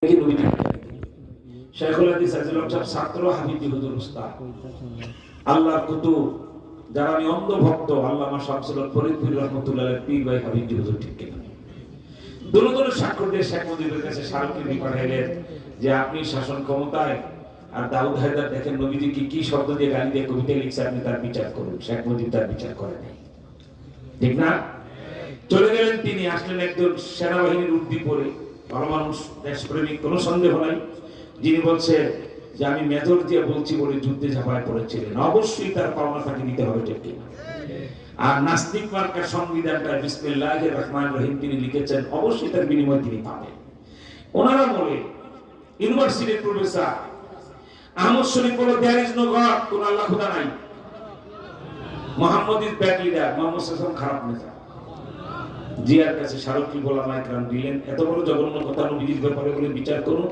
কি নবীজি শেখুল হাদিস আজিজুল সাহেব ছাত্র হাবিবি হুজুর উস্তাদ আল্লাহর কুতুব যারা অন্ধ ভক্ত আল্লামা শামসুল ফরিদপুর রহমাতুল্লাহ আলাইহি পীর ভাই হাবিবি হুজুর ঠিক কিনা দুরুদুর স্বাক্ষর দিয়ে শেখ মুজিবের কাছে স্মারকলিপি পাঠাইলেন যে আপনি শাসন ক্ষমতায় আর দাউদ হায়দার দেখেন নবীজি কি শব্দ দিয়ে গালি দিয়ে কবিতা লিখছে আপনি তার বিচার করুন। শেখ মুজিব তার বিচার করে নাই, ঠিক না? চলে গেলেন তিনি, আসলেন একজন সেনাবাহিনীর উর্দি পরে ভালো মানুষ, দেশপ্রেমিক, কোনো সন্দেহ নাই, যিনি বলছে যে আমি মেজর দিয়ে বলছি বলে যুদ্ধে ঝাঁপায় পড়েছিলেন, অবশ্যই তার পাওনা তাকে দিতে হবে, ঠিক কিনা? আর নাস্তিক মার্কার সংবিধানটা বিসমিল্লাহির রহমানির রহিম তিনি লিখেছেন, অবশ্যই তার বিনিময় তিনি পাবেন। ওনারা বলে ইউনিভার্সিটির প্রফেসর আহমদ শরীফ বলে দেয়ার ইজ নো গড, কোন আল্লাহ খোদা নাই। Mohammad is bad leader, Mohammad সাল্লাল্লাহু খারাপ নেতা। জিয়ার কাছে স্মারকলিপি ওলামায়ে কেরাম দিলেন, এত বড় জঘন্য কথা নবীজির ব্যাপারে বলে বিচার করুন।